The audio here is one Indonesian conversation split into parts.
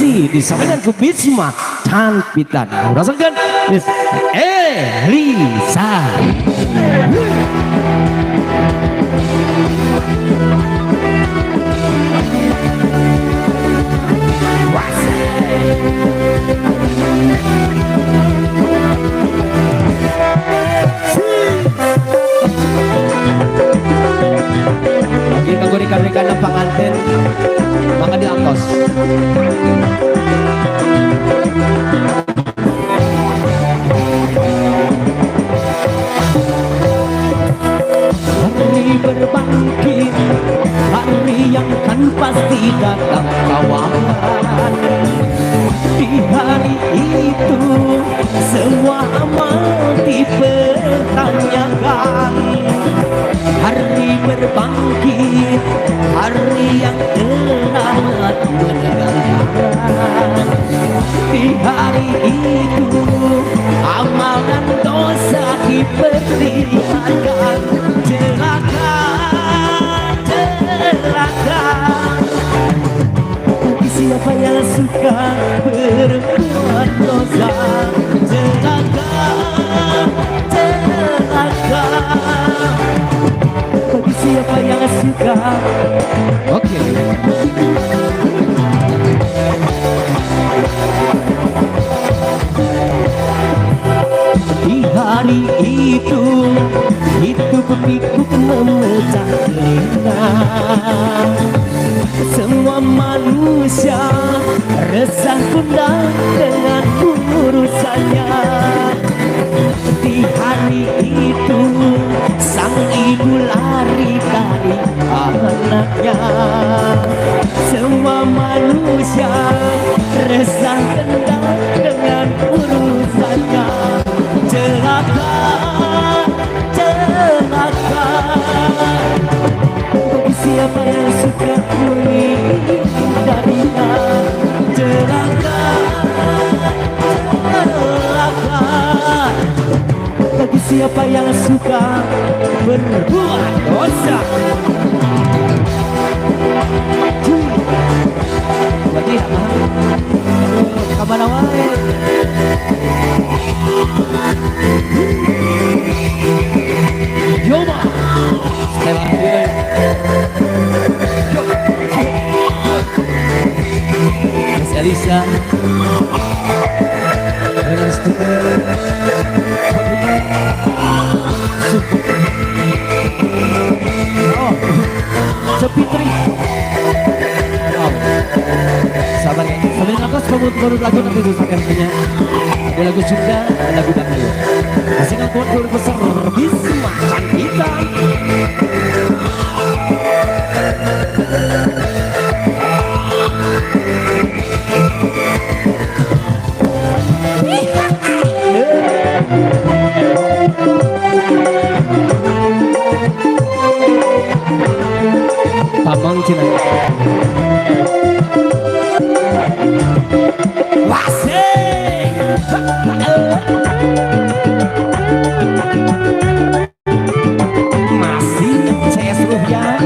masih disampaikan ke Bisma dan Pitan. Rasakan Miss Elisa. Kita berikan pengantin maka diangkos. Hari berbangkit, hari yang kan pasti datang kawan. Di hari itu semua amal dipertanyakan. Hari berbangkit, hari yang telah menegangkan. Di hari itu amal dan dosa diperlihatkan. Celaka, celaka bagi siapa yang suka berbuat dosa. Celaka, celaka bagi siapa yang suka. Oke. Di hari itu pikuk memecah telinga. Semua manusia resah gundah dengan urusannya. Di hari itu sang ibu lari dari anaknya. Semua manusia resah gundah dengan urusannya. Celaka, celaka bagi siapa yang suka menghindarinya. Celaka, celaka bagi siapa yang suka berbuat dosa. Berarti kabar awal Yoma Miss Elisa dengan Sepitri. Sabar, sambil ngakos baru lagu nanti diusahakan punya. Ada lagu Sunda, ada lagu Dangdut. Masih ngangkuan keluar besar Bisma Cantika. Pamang Cina. Wasik. Masih CS Ruhyan.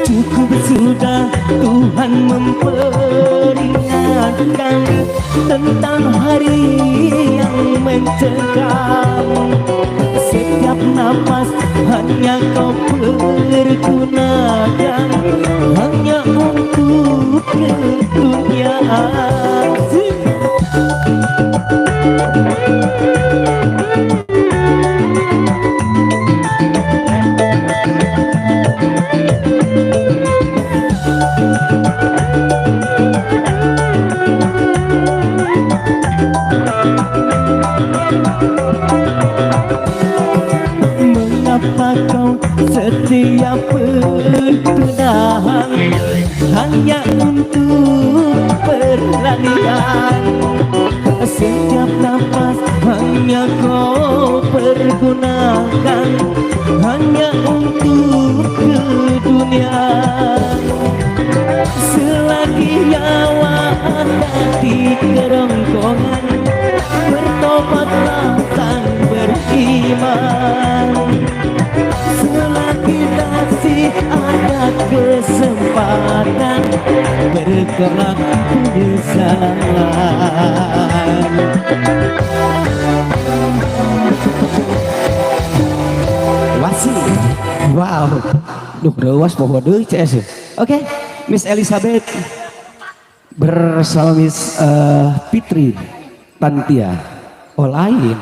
Cukup sudah Tuhan memperingatkan tentang hari yang mencekam. Setiap napas hanya kau pergunakan hanya untuk keduniaan. Mengapa kau setiap tunang hanya untuk peralihan. Setiap nafas hanya kau pergunakan, hanya untuk keduniaan. Selagi nyawa ada di kerongkongan, bertobatlah dan beriman. Selagi masih ada kesempatan, bergerak penyesalan. Wasi, wow, duh rewas bahwa deh CS. Oke, Miss Elizabeth bersama Miss Fitri Tantia. Oh lain,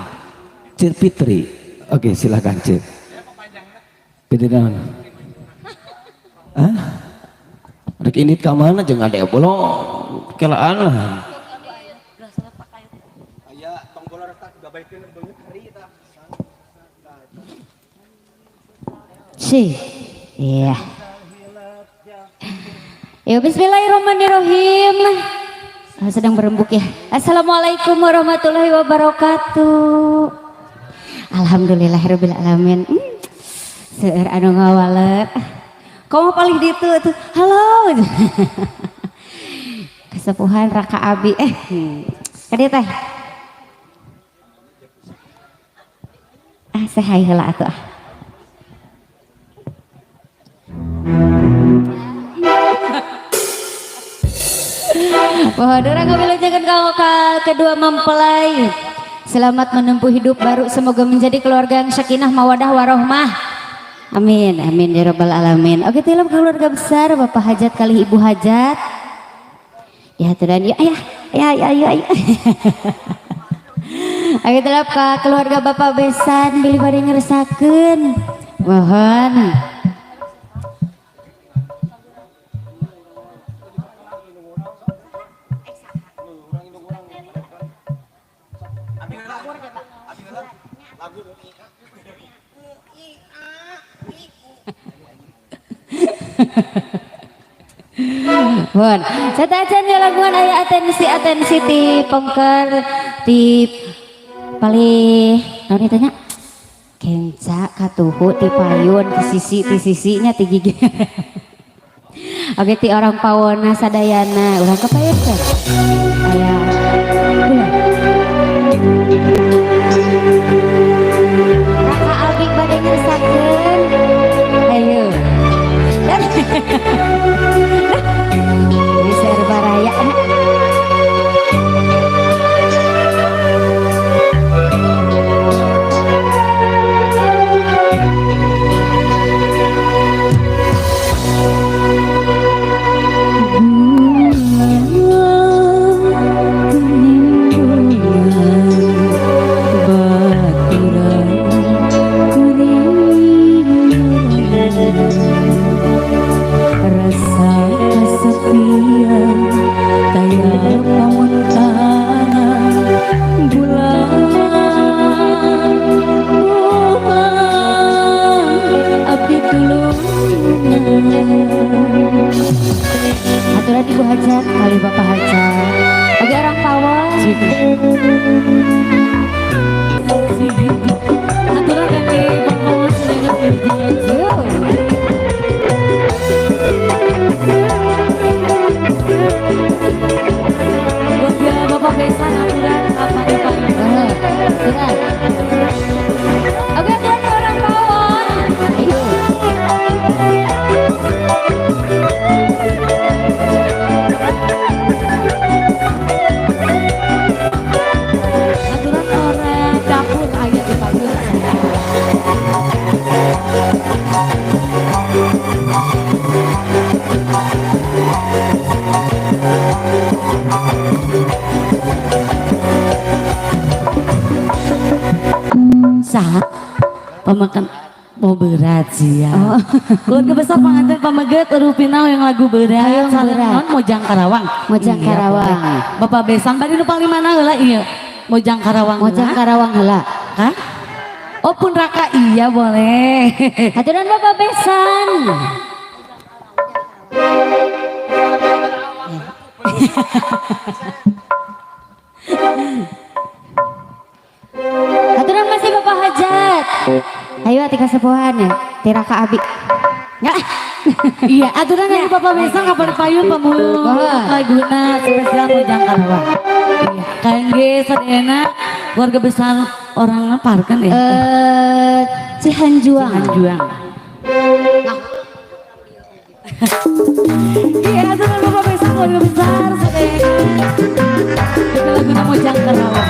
Cik Fitri. Oke, silakan Cik. Fitri naon? Hah? Rek ini ke mana jeung ade bolong kelaan lah. Aya tong bola retak gabaikeun beungeut hari eta. Si. Iya. Ya bismillahirrahmanirrahim. Sedang berembuk ya. Assalamualaikum warahmatullahi wabarakatuh. Alhamdulillahirabbil alamin. Seueur anu ngawaler. Komo paling ditu tuh. Halo. Kesepuhan Raka Abi. Kadieu teh. Say heula atuh. Wah, dorang ngawilujenkeun ka kedua mempelai. Selamat menempuh hidup baru, semoga menjadi keluarga yang sakinah mawadah warohmah. Amin, amin ya rabbal alamin. Oke, tilap keluarga besar, Bapak Hajat kali Ibu Hajat. Ya, tudan yuk, ayo. Oke, tilap ke keluarga Bapak Besan, bilih bade ngeresakeun. Mohon. Bon, satajan ya laguan aya atensi ti pengker ti palih naon tanya kenca katuhu ti payun ti sisinya ti gigi. Oke ti orang pawona sadayana urang kapayun kan aya Raka Abi bade ngeresakeun ayo di Serbaraya. Aturan Ibu Hajat kali Bapak Hajat. Oke orang Pawon. Aturan dari Bapak Pawon sedang buat biar Bapak Besan aturan apa ya Pak? Aturan. Oke aturan orang Pawon. Ayo. Aturan orang dapur ayat di payung. Saat pemakan mau berat sih ya. Keluarga besar pengantin pameget Rupinau yang lagu berat. Saat Mojang Karawang. Mojang Karawang. Bapak Besan tadi nu paling mana heula iya? Mojang Karawang. Mojang Karawang heula. Hah? Oh pun Raka iya boleh. Haturan Bapak Besan. Aturan masih Bapak Hajat. Ayo ati kasepuhan ya, tira ka abi. Enggak. Iya, aturan dari Bapak Besang kapan payun pamulu laguna spesial Mojang Karawa. Iya, kangge sadayana keluarga besar orang parkan ya. Cihanjuang. Cihanjuang. Iya, aturan Bapak Besang keluarga besar sadayana. Kita laguna Mojang Karawa.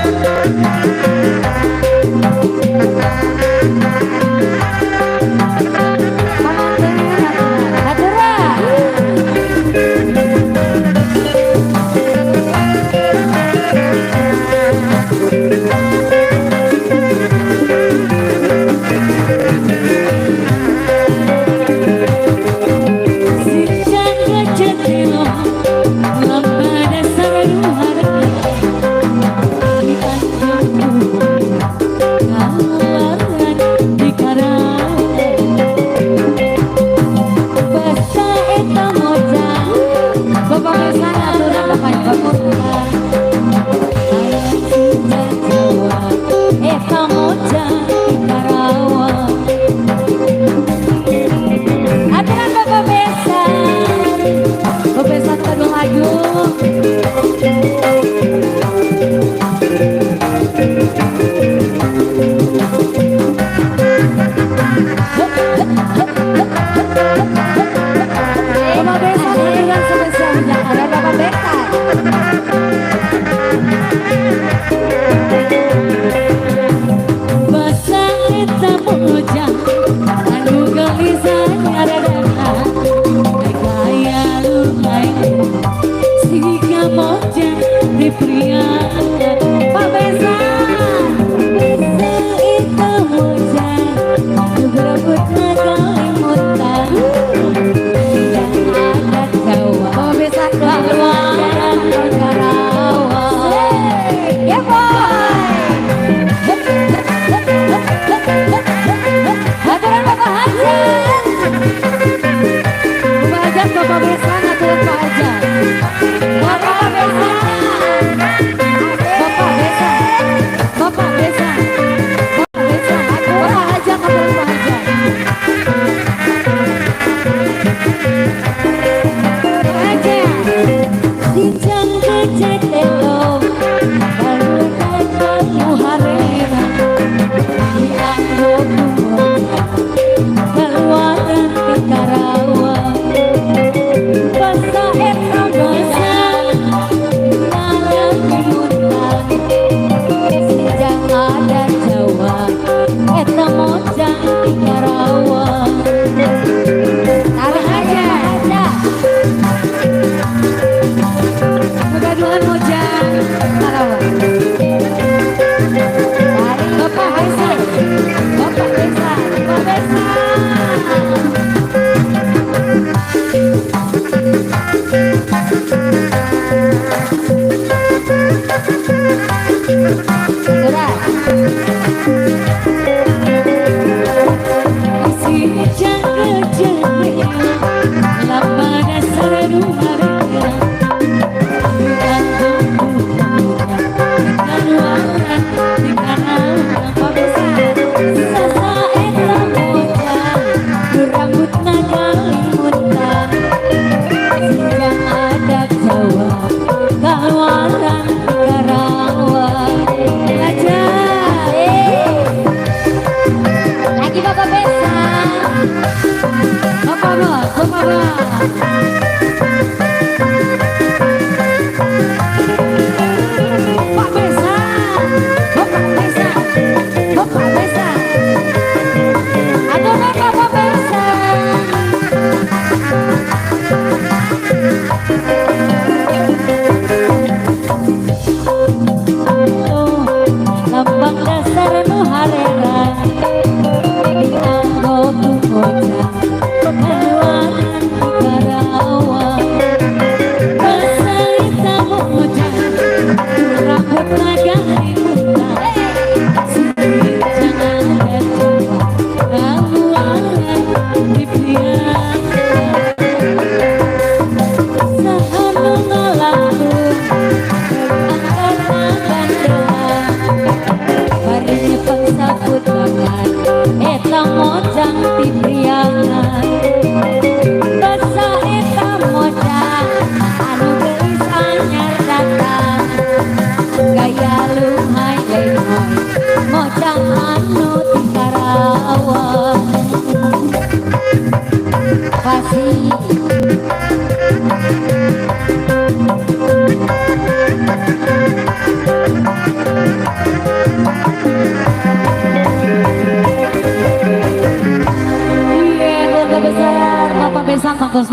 Bapak Besa.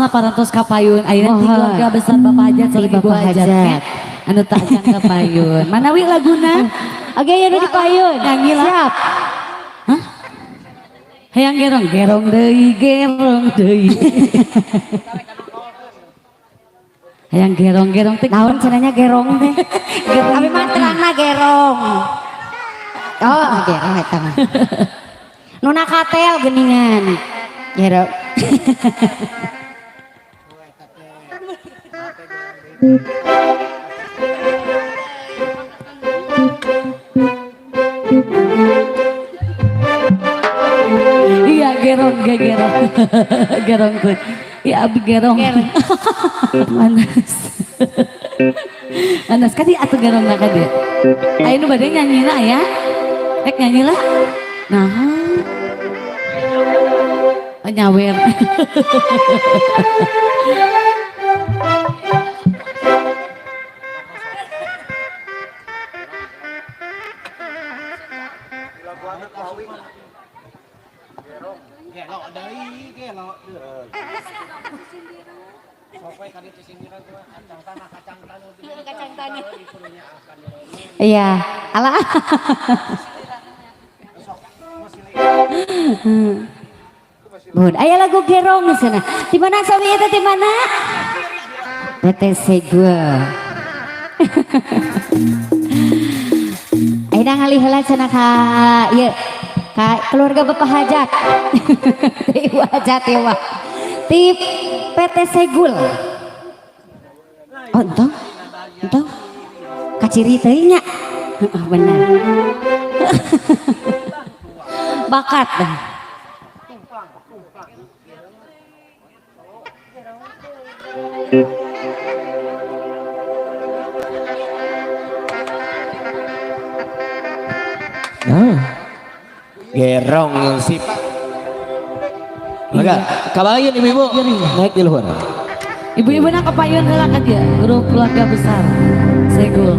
mah parantos kapayun. Ayeuna ti keluarga besar Bapak Hajat sareng Ibu Hajat. Anu tak acan kapayun. Mana wi laguna? Oke, ya udah dipayun. Nyanyi lah. Siap. Hah? Hayang gerong deui. Hayang gerong teh. Naon cenanya gerong teh. Tapi mah terangna gerong. Oh, gerong eta mah. Nuna katel geningan. Gerong. Iya gerong gerong tuh. Iya abi gerong. Manas. Manas kadi atuh gerong na kadi. Ayo nu bade nyanyi lah ya. Nyanyi lah. Nah. Nyawer. Iya, alah. Bun, aya lagu gerong sana. Di mana sami eta di mana? PTC gua. Ayeuna ngalih heula cenah ka ieu ka keluarga Bapak Hajat. Ibu Hajat ya wah. Ti PT Segul. Oh, entong. Kaciri teuing nya. Heeh, bener. Bakat dah. Gerong sip. Maka kabayan ibu-ibu naik di luar. Ibu-ibu nak kepayun heula ka dia, grup keluarga besar. Segul.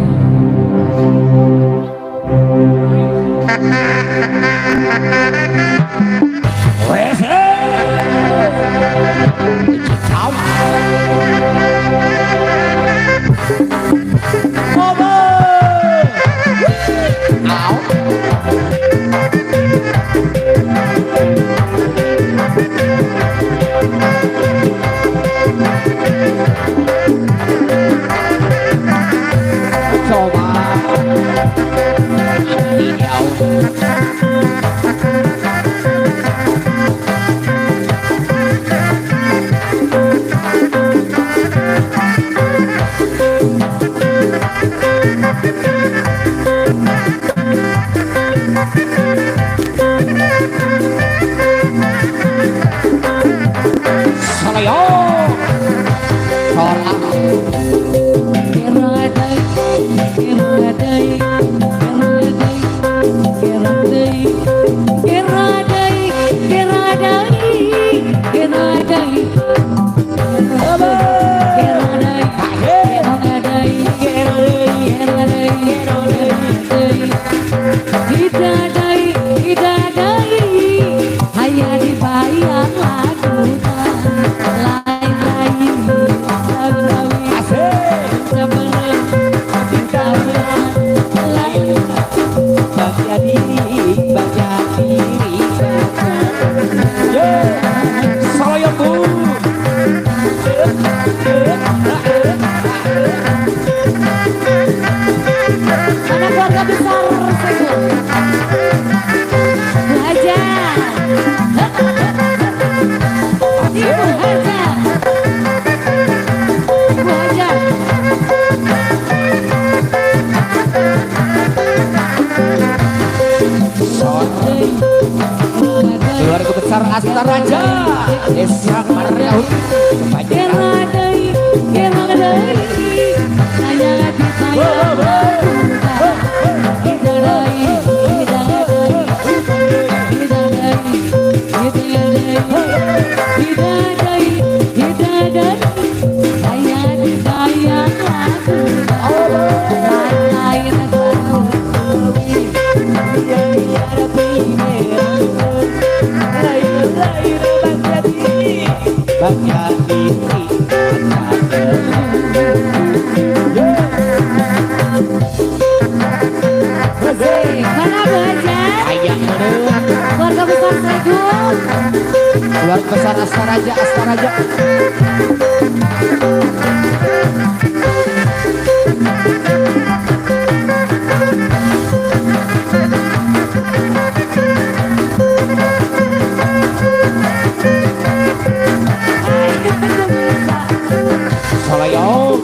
Keluarga besar Asta Raja Desa Maryaun Bang Yati Keluarga besar Astaraja, Astaraja. Salayong.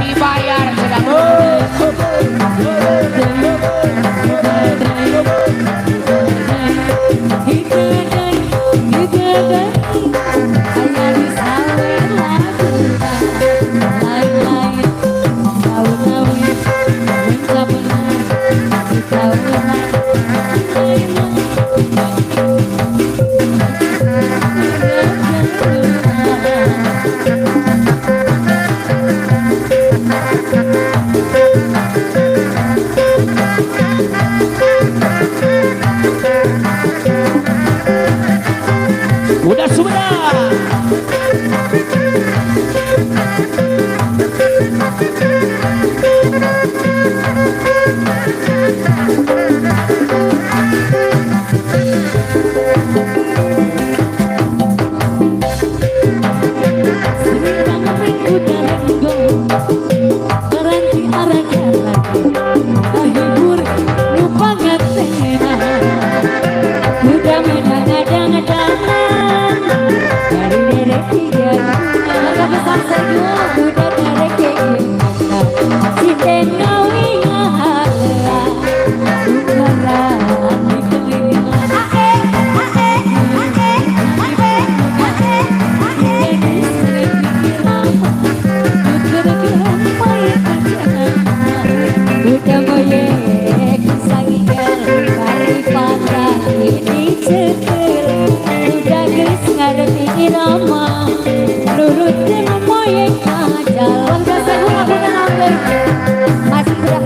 Dibayar sedang. Udah sudah.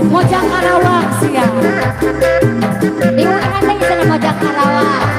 Mojang Karawang siang. Digunakan lagi sana Mojang Karawang.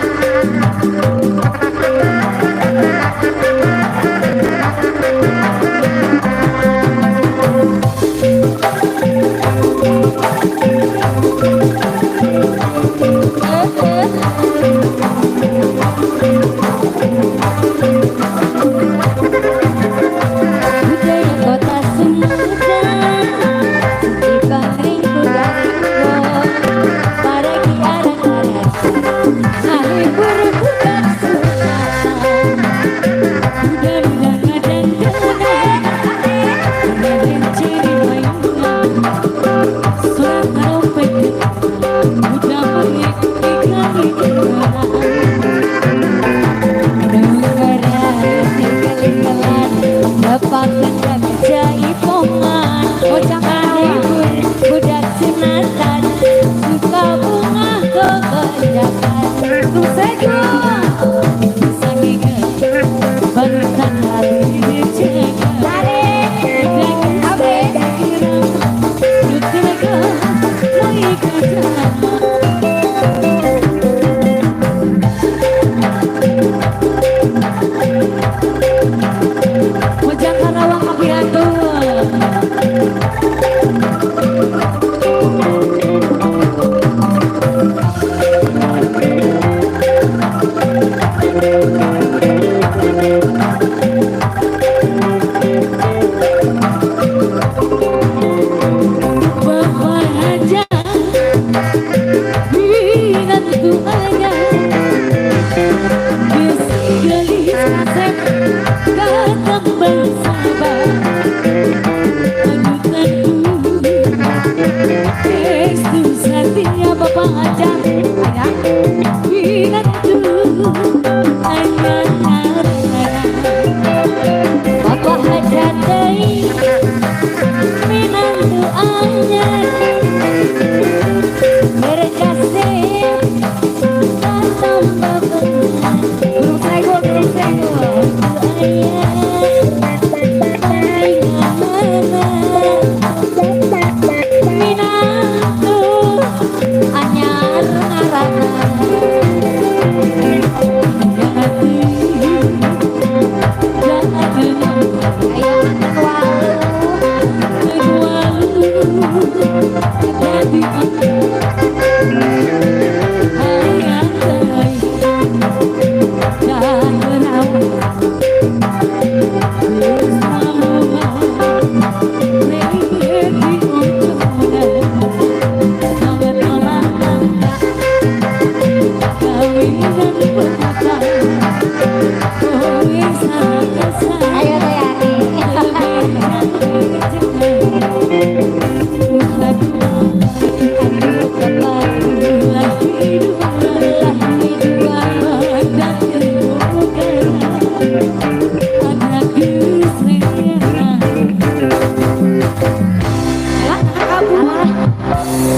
Ayo Tayani.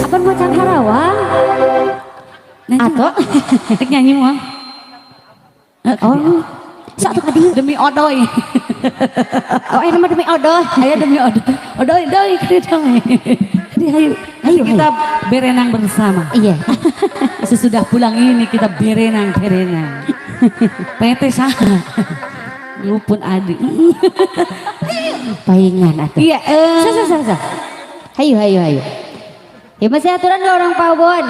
Apa mau Karawang? Atau Tek nyanyi mau. oh satu tadi Demi odoy. oh ini mah demi odoh. Ayo demi odoy. Odoy, odoy, odoy. Jadi ayo Kita berenang bersama. iya Sesudah pulang ini kita berenang. PT sana. Lupun adik. paingan atuh. Iya, Sa. Hayu. Ya masih aturan ke orang Pawon.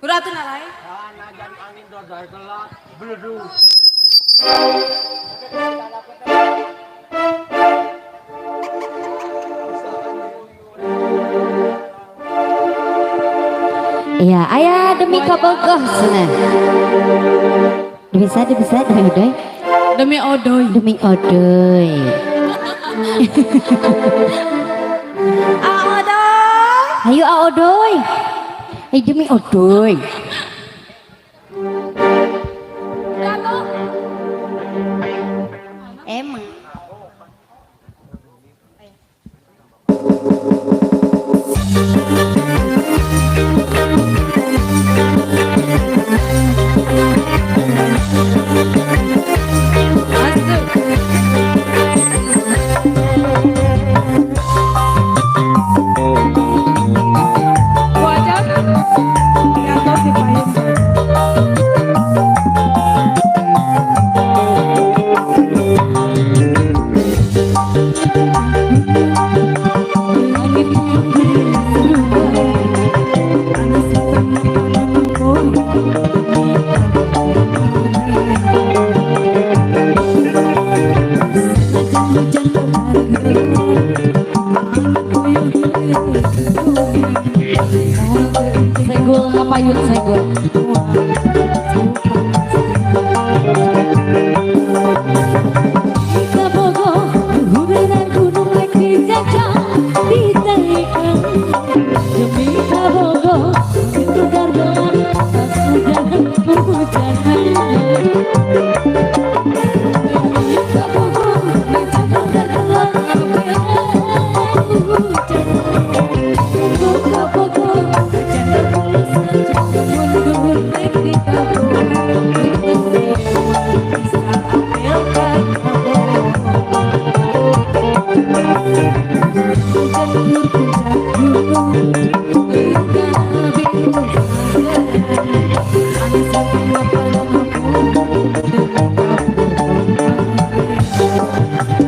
Kuratun alay. Iya, ayah demi kabogoh sana. Bisa demi odoy. Demi odoy. Demi odoy. Odoy. Ayo odoy. Demi odoy. Emang. Segul ngapayun segul.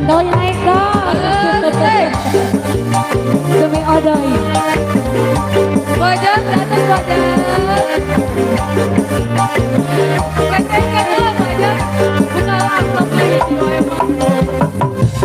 Doi naik dong. Demi odoy. Bojot datang bojot. Kacang bojot. Buka laptop lagi di bawah.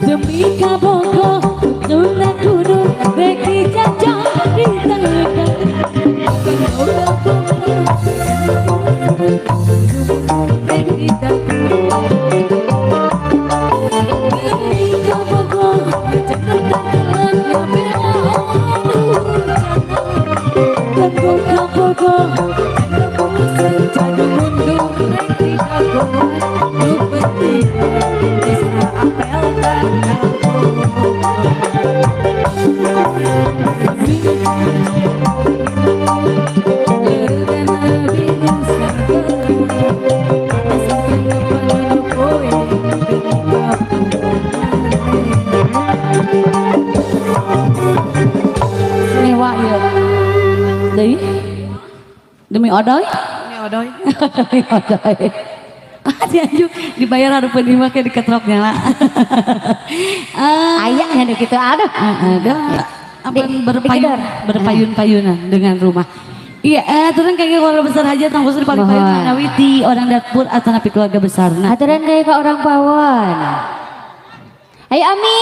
Demi kabogo, nuna kudu, beki jajah di tengah. Mewah ya. Demi odoy. Ini odoy. Demi odoy. Dianjuk dibayar harus penima kayak diketroknya lah. Ayahnya ada gitu, aduh. Ada apa berpayun-payunan dengan rumah. Iya, aturan kayak keluarga besar aja tangguh di paling payun manawiti orang dapur atau napi keluarga besar. Aturan kayak ke orang pawon. Ayo Ami.